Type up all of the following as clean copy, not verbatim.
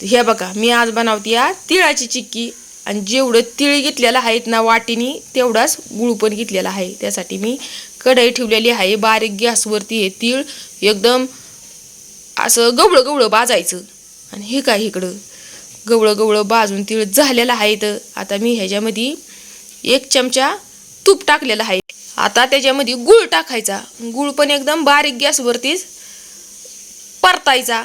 हे बघा मी आज बनवते या तिळाची चिक्की आणि जेवढं तीळ घेतलेलं आहेत ना वाटीनी तेवढाच गुळ पण घेतलेला आहे। त्यासाठी मी कढई ठेवलेली आहे बारीक गॅसवरती। हे तीळ एकदम असं गवळं गवळं भाजायचं आणि हे काय इकडं गवळं गवळं भाजून तीळ झालेलं आहे। तर आता मी ह्याच्यामध्ये 1 चमचा तूप टाकलेला आहे। आता त्याच्यामध्ये गुळ टाकायचा। गुळ पण एकदम बारीक गॅसवरतीच परतायचा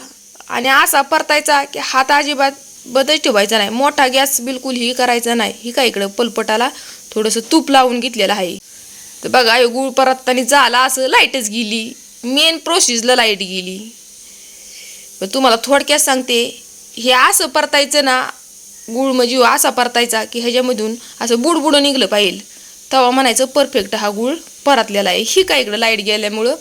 आणि असा परतायचा की हात अजिबात बदच ठेवायचा नाही। मोठा गॅस बिलकुल ही करायचा नाही। ही काय इकडं पलपटाला थोडंसं तूप लावून घेतलेलं आहे। तर बघा हे गुळ परतताना झाला असं लाईटच गेली, मेन प्रोसेसला लाईट गेली। पण तुम्हाला थोडक्यात सांगते, हे असं परतायचं ना गुळ म्हणजे असा परतायचा की ह्याच्यामधून असं बुडबुड निघलं पाहिजे, तेव्हा म्हणायचं परफेक्ट हा गुळ परतलेला आहे। ही काय इकडं लाईट गेल्यामुळं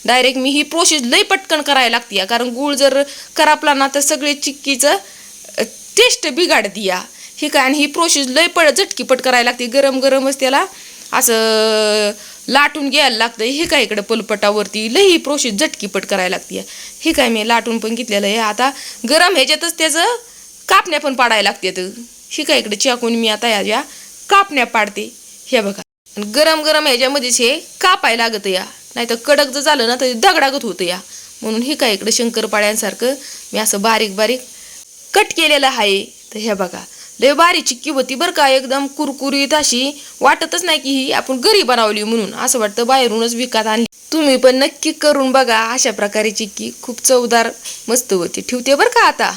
डायरेक्ट मी ही प्रोसेस लई पटकन करायला लागते, कारण गुळ जर करापला ना तर सगळे चिक्कीचं टेस्ट बिघाडती या। ही काय आणि ही प्रोसेस लई झटकीपट करायला लागते, गरम गरमच त्याला असं लाटून घ्यायला लागतं। हे काय इकडं पलपटावरती लई ही प्रोसेस झटकीपट करायला लागते। हे काय मी लाटून पण घेतलेलं आहे। आता गरम ह्याच्यातच त्याचं कापण्या पण पाडायला लागतात। ही काय इकडे चाकून मी आता ह्याच्या कापण्या पाडते। हे बघा गरम गरम ह्याच्यामध्येच हे कापायला लागत या, नाही तर कडक जर झालं ना तर दगडागत होतं या। म्हणून हे काय इकडे शंकरपाळ्यांसारखं मी असं बारीक बारीक कट केलेलं आहे। तर हे बघा लय बारीक चिक्की होती बरं का, एकदम कुरकुरीत अशी, वाटतच नाही की ही आपण घरी बनवली म्हणून, असं वाटतं बाहेरूनच विकत आणली। तुम्ही पण नक्की करून बघा अशा प्रकारे चिक्की, खूप चवदार मस्त होती। ठेवते बरं का आता।